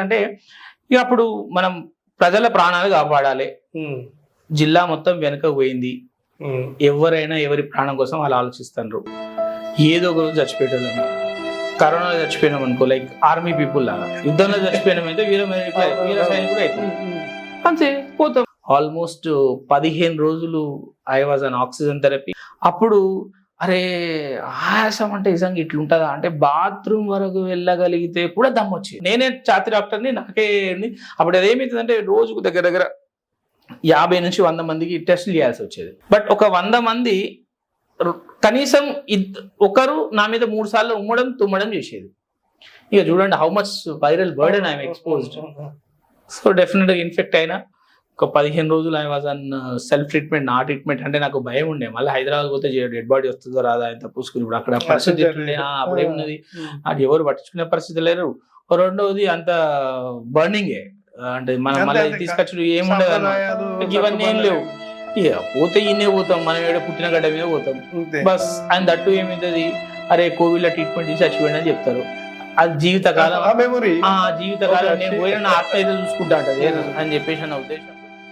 అంటే ఇక అప్పుడు మనం ప్రజల ప్రాణాలు కాపాడాలి. జిల్లా మొత్తం వెనుక పోయింది. ఎవరైనా ఎవరి ప్రాణం కోసం వాళ్ళు ఆలోచిస్తున్నారు. ఏదో ఒక రోజు చచ్చిపోయేటోళ్ళం. కరోనాలో చచ్చిపోయినాం అనుకో, లైక్ ఆర్మీ పీపుల్ లాగా. యుద్ధంలో చచ్చిపోయినామైతే వీర సైనికుడు అవుతాం. అంతే పోతాం. ఆల్మోస్ట్ 15 రోజులు I was an oxygen therapy. అప్పుడు అరే ఆయాసం అంటే నిజంగా ఇట్లుంటుందా అంటే బాత్రూమ్ వరకు వెళ్ళగలిగితే కూడా దమ్ము వచ్చేది. నేనే ఛాతీ డాక్టర్ని, నాకే. అప్పుడు అదేమవుతుందంటే రోజుకు దగ్గర దగ్గర 50 నుంచి 100 మందికి టెస్టులు చేయాల్సి వచ్చేది. బట్ ఒక 100 మంది కనీసం ఒకరు నా మీద 3 సార్లు ఉమ్మడం తుమ్మడం చేసేది. ఇక చూడండి how much viral burden I'm exposed. So డెఫినెట్గా ఇన్ఫెక్ట్ అయినా ఒక 15 రోజులు I was an self treatment. నా ట్రీట్మెంట్ అంటే నాకు భయం ఉండే, మళ్ళీ హైదరాబాద్ పోతే డెడ్ బాడీ వస్తుందో రాదా ఎంత పూసుకుని. ఇప్పుడు అక్కడ పరిస్థితి అప్పుడు ఏమున్నది, అది ఎవరు పట్టించుకునే పరిస్థితి లేరు. రెండవది అంత బర్నింగే, అంటే మనం మళ్ళీ తీసుకొచ్చి ఏముండదు అన్నమాట. ఇవన్నీ ఏం లేవు. ఇక పోతే ఇన్నే పోతాం, మనం ఏడ పుట్టిన గడ్డ మీద పోతాం బస్. అండ్ దట్టు ఏమవుతుంది, అరే కోవిడ్ ట్రీట్మెంట్ చేసి చచ్చిపోయింది అని చెప్తారు. అది జీవితకాలం, జీవితకాలం నేను పోయిన నా ఆత్మ అయితే చూసుకుంటా అంటది అని చెప్పేసి నా ఉద్దేశం.